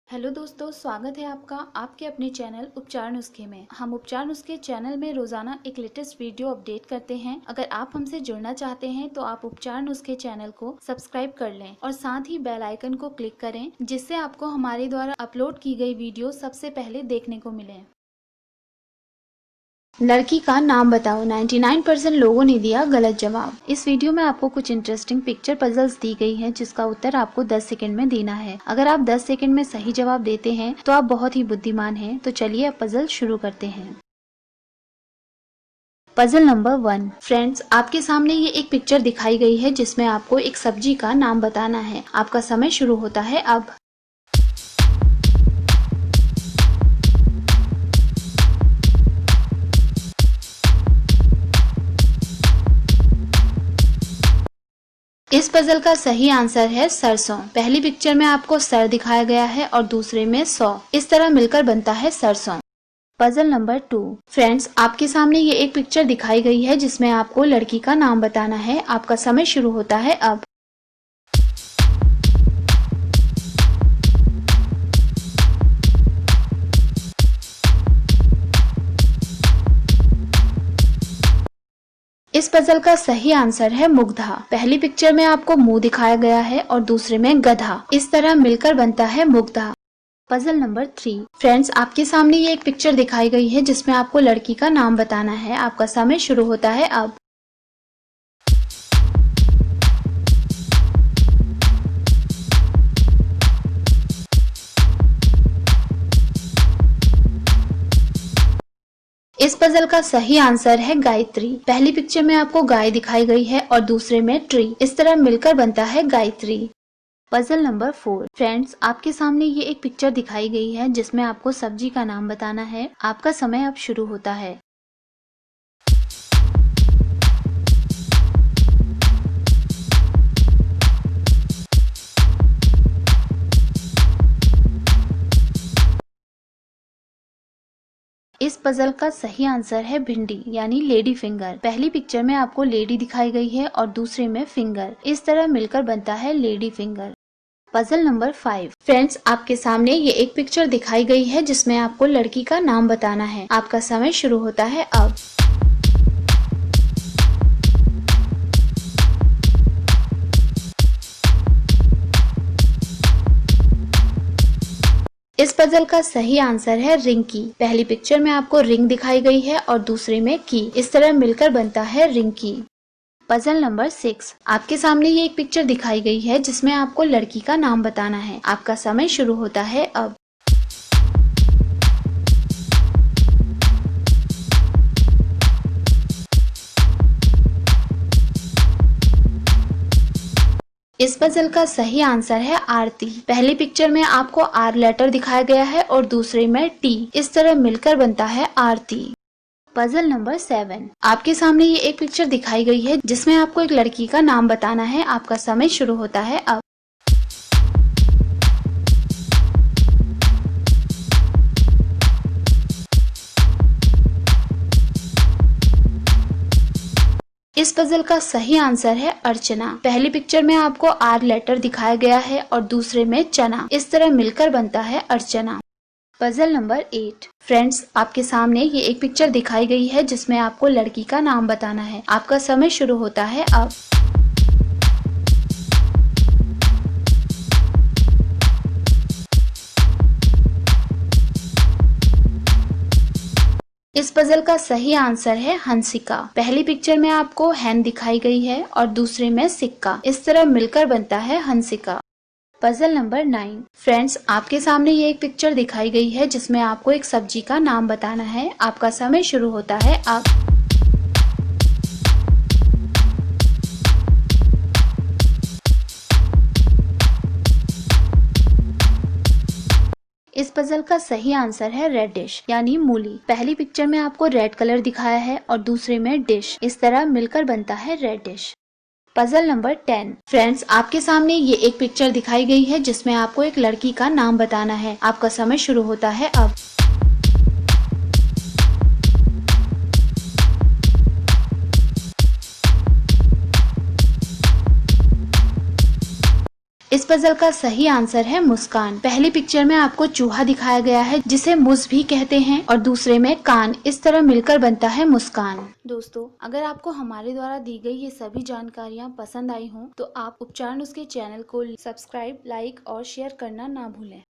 Hello दोस्तों, स्वागत है आपका आपके अपने चैनल उपचार नुस्खे में। हम उपचार नुस्खे चैनल में रोजाना एक लेटेस्ट वीडियो अपडेट करते हैं। अगर आप हमसे जुड़ना चाहते हैं तो आप उपचार नुस्खे चैनल को सब्सक्राइब कर लें और साथ ही बेल आइकन को क्लिक करें, जिससे आपको हमारे द्वारा अपलोड की गई वीडियो सबसे पहले देखने को मिले। लड़की का नाम बताओ। 99% लोगों ने दिया गलत जवाब। इस वीडियो में आपको कुछ इंटरेस्टिंग पिक्चर पजल्स दी गई हैं, जिसका उत्तर आपको 10 सेकंड में देना है। अगर आप 10 सेकंड में सही जवाब देते हैं तो आप बहुत ही बुद्धिमान हैं। तो चलिए अब पजल शुरू करते हैं। Puzzle number 1। फ्रेंड्स, आपके सामने ये एक पिक्चर दिखाई गई है जिसमें आपको एक सब्जी का नाम बताना है। आपका समय शुरू होता है अब। इस पजल का सही आंसर है सरसों। पहली पिक्चर में आपको सर दिखाया गया है और दूसरे में 100। इस तरह मिलकर बनता है सरसों। Puzzle number 2। फ्रेंड्स, आपके सामने ये एक पिक्चर दिखाई गई है जिसमें आपको लड़की का नाम बताना है। आपका समय शुरू होता है अब। इस पजल का सही आंसर है मुग्धा। पहली पिक्चर में आपको मुंह दिखाया गया है और दूसरे में गधा। इस तरह मिलकर बनता है मुग्धा। Puzzle number 3। फ्रेंड्स, आपके सामने ये एक पिक्चर दिखाई गई है जिसमें आपको लड़की का नाम बताना है। आपका समय शुरू होता है अब। इस पजल का सही आंसर है गायत्री। पहली पिक्चर में आपको गाय दिखाई गई है और दूसरे में ट्री। इस तरह मिलकर बनता है गायत्री। Puzzle number 4। फ्रेंड्स, आपके सामने ये एक पिक्चर दिखाई गई है जिसमें आपको सब्जी का नाम बताना है। आपका समय अब शुरू होता है। इस पजल का सही आंसर है भिंडी यानी लेडी फिंगर। पहली पिक्चर में आपको लेडी दिखाई गई है और दूसरे में फिंगर। इस तरह मिलकर बनता है lady finger. Puzzle number 5। Friends, आपके सामने ये एक पिक्चर दिखाई गई है जिसमें आपको लड़की का नाम बताना है। आपका समय शुरू होता है अब। इस पजल का सही आंसर है रिंकी। पहली पिक्चर में आपको रिंग दिखाई गई है और दूसरे में की। इस तरह मिलकर बनता है रिंकी। Puzzle number 6। आपके सामने ये एक पिक्चर दिखाई गई है जिसमें आपको लड़की का नाम बताना है। आपका समय शुरू होता है अब। इस पजल का सही आंसर है आरती। पहली पिक्चर में आपको आर लेटर दिखाया गया है और दूसरे में टी। इस तरह मिलकर बनता है आरती। Puzzle number 7। आपके सामने ये एक पिक्चर दिखाई गई है जिसमें आपको एक लड़की का नाम बताना है। आपका समय शुरू होता है अब। इस पजल का सही आंसर है अर्चना। पहली पिक्चर में आपको आर लेटर दिखाया गया है और दूसरे में चना। इस तरह मिलकर बनता है अर्चना। Puzzle number 8। फ्रेंड्स, आपके सामने ये एक पिक्चर दिखाई गई है जिसमें आपको लड़की का नाम बताना है। आपका समय शुरू होता है अब। इस पजल का सही आंसर है हंसिका। पहली पिक्चर में आपको हैन दिखाई गई है और दूसरे में सिक्का। इस तरह मिलकर बनता है हंसिका। Puzzle number 9। फ्रेंड्स, आपके सामने ये एक पिक्चर दिखाई गई है जिसमें आपको एक सब्जी का नाम बताना है। आपका समय शुरू होता है अब। इस पजल का सही आंसर है रेडिश यानी मूली। पहली पिक्चर में आपको रेड कलर दिखाया है और दूसरे में डिश। इस तरह मिलकर बनता है रेडिश। Puzzle number 10। फ्रेंड्स, आपके सामने ये एक पिक्चर दिखाई गई है जिसमें आपको एक लड़की का नाम बताना है। आपका समय शुरू होता है अब। इस पजल का सही आंसर है मुस्कान। पहली पिक्चर में आपको चूहा दिखाया गया है जिसे मुस भी कहते हैं और दूसरे में कान। इस तरह मिलकर बनता है मुस्कान। दोस्तों, अगर आपको हमारे द्वारा दी गई ये सभी जानकारियाँ पसंद आई हों तो आप उपचार नुस्खे चैनल को सब्सक्राइब, लाइक और शेयर करना ना भूलें।